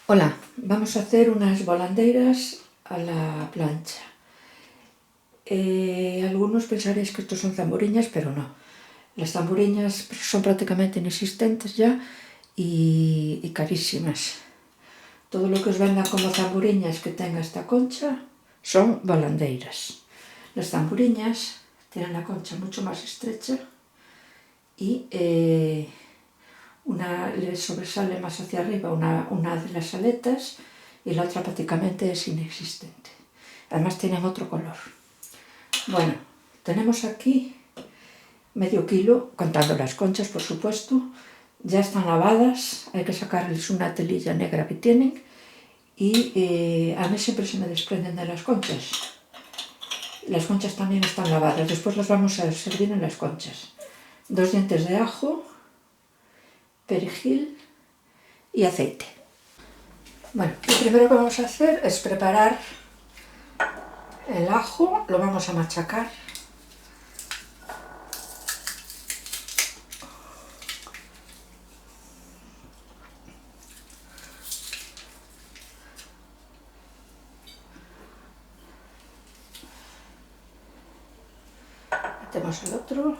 Hola, vamos a hacer unas volandeiras a la plancha. Algunos pensaréis que estos son zamburiñas, pero no. Las zamburiñas son prácticamente inexistentes ya y carísimas. Todo lo que os vendan como zamburiñas que tenga esta concha son volandeiras. Las zamburiñas tienen la concha mucho más estrecha y una le sobresale más hacia arriba una de las aletas y la otra prácticamente es inexistente. Además tienen otro color. Bueno, tenemos aquí medio kilo, contando las conchas por supuesto. Ya están lavadas, hay que sacarles una telilla negra que tienen y a mí siempre se me desprenden de las conchas. Las conchas también están lavadas, después las vamos a servir en las conchas. 2 dientes de ajo, perejil y aceite. Bueno, lo primero que vamos a hacer es preparar el ajo, lo vamos a machacar. Metemos el otro.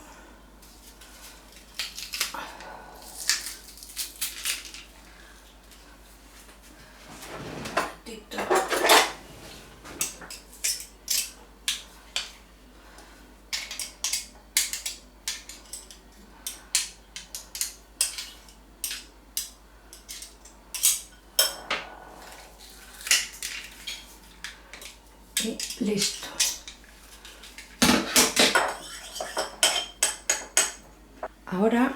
Y listo. Ahora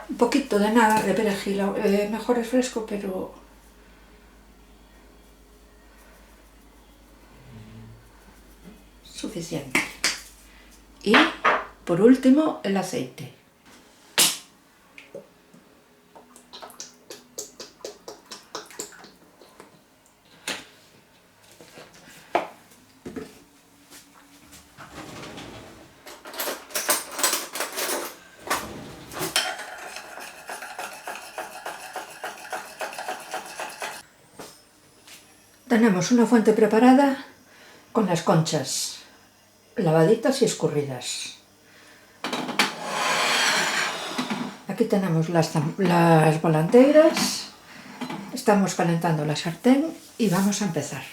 un poquito de nada de perejil, mejor es fresco, pero suficiente. Y por último el aceite. Tenemos una fuente preparada con las conchas lavaditas y escurridas. Aquí tenemos las volandeiras. Estamos calentando la sartén y vamos a empezar.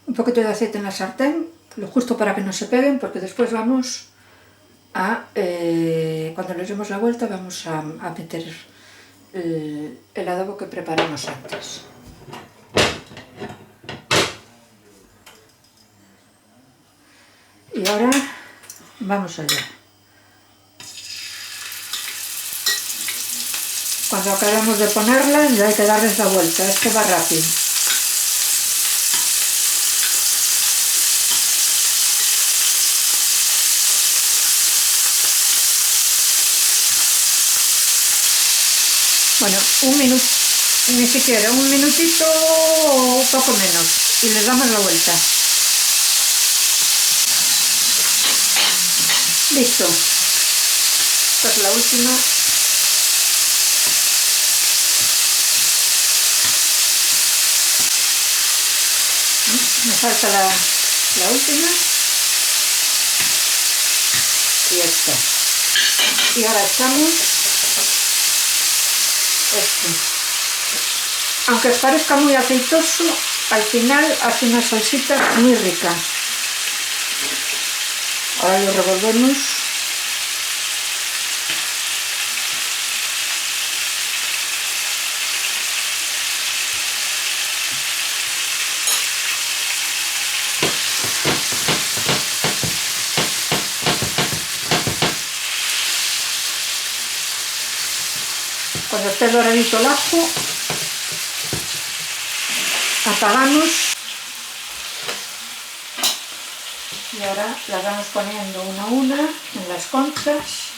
Un poquito de aceite en la sartén, lo justo para que no se peguen, porque después vamos a, cuando les demos la vuelta, vamos a meter el adobo que preparamos antes. Y ahora vamos allá. Cuando acabemos de ponerlas ya hay que darles la vuelta, esto va rápido. Bueno, un minuto, ni siquiera, un minutito o poco menos, y les damos la vuelta. Listo. Esta es la última. Me falta la última. Y esta. Y ahora echamos esto. Aunque os parezca muy aceitoso, al final hace una salsita muy rica. Ahora lo revolvemos. Cuando esté doradito el ajo, apagamos y ahora las vamos poniendo una a una en las conchas.